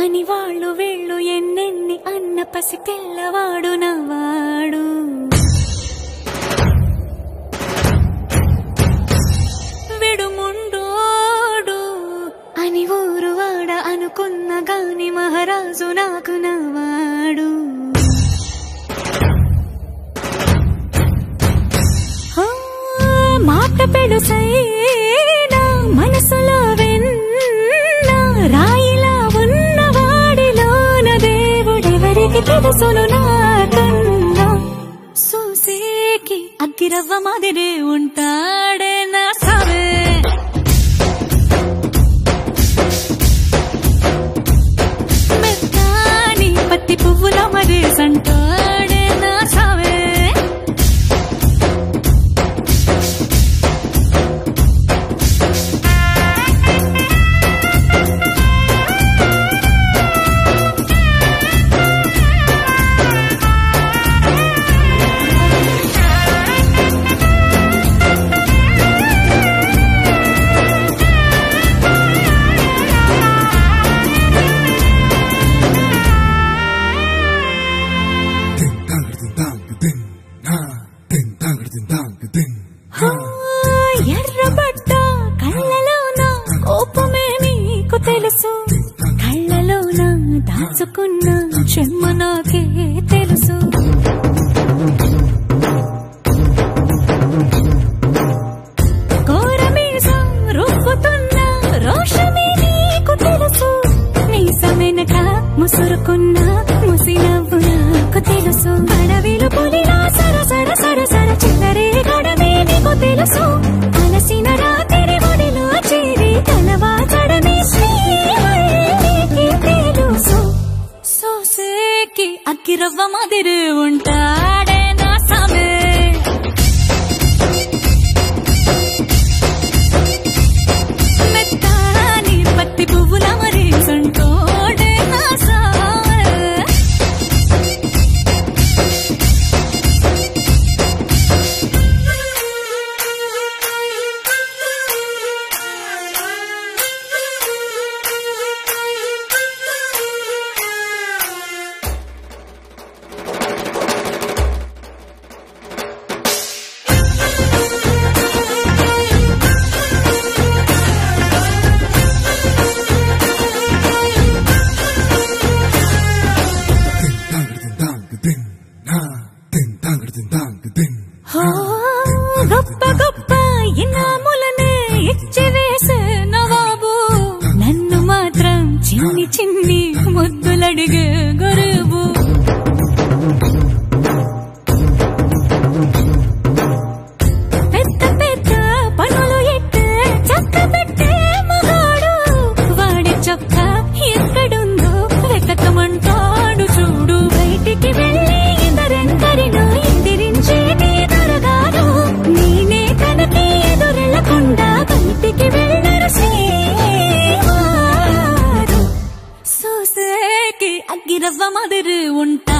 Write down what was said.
అని వాళ్ళు వీళ్ళు ఎన్నెన్ని అన్న పసి పిల్లవాడు నవ్వాడు. విడుముండోడు అని ఊరు వాడ అనుకున్న గాని మహారాజు నాకు నవ్వాడు. మాట పెడుసైనా మనసులో వెన్న రాయిలా ఉన్నవాడిలోన దేవుడెవరికి తెలుసును నాకన్నా. సూసేకి అగ్గిరవ్వ మాదిరే ఉంటాడే నా సావే. మెత్తాని పత్తి పువ్వుల మరేసంటాడే నా సావే. ఎర్రబడ్డ కళ్ళలోన కోపమే నీకు తెలుసు, కళ్ళలోన దాచుకున్న చెమ్మ నాకే తెలుసు. కోరమీసం రుబ్బుతున్న రోషమే నీకు తెలుసు, నీసమెనక ముసురుకున్న ముసినవ్వు నాకు తెలుసు. అడవిలు పులిలా సరసర సరసర చిల్లరే గడమే నీకు తెలుసు, అలసిన రాత్రి ఒడిలో చేరి కలవాచడమే శ్రీకి తెలుసు. సోసేకి అగ్గిరవ్వ మాదిరి ఉంటాడే నా సామే. మెత్తాని పత్తి పువ్వుల మరేసంటోడే నా సామే. గొప్ప గొప్ప ఇనాములనే ఇచ్చి వేసే నవాబు, నన్ను మాత్రం చిన్ని చిన్ని ముద్దులడిగే గరువు. పెద్ద పెద్ద పనులు ఎట్టే చక్క పెట్టే మగాడు, వాడి చొక్క ఎక్కడుందో వెతకమంటాడు చూడు. బయటికి వెళ్ళి ఇద్దరెందరినో ఎదిరించేది దొరగారు, నేనే తనకి ఎదురెళ్ళకుండా బయటికి వెళ్ళరు శ్రీవారు. సోసేకి అగ్గిరవ్వ మాదిరి ఉంటా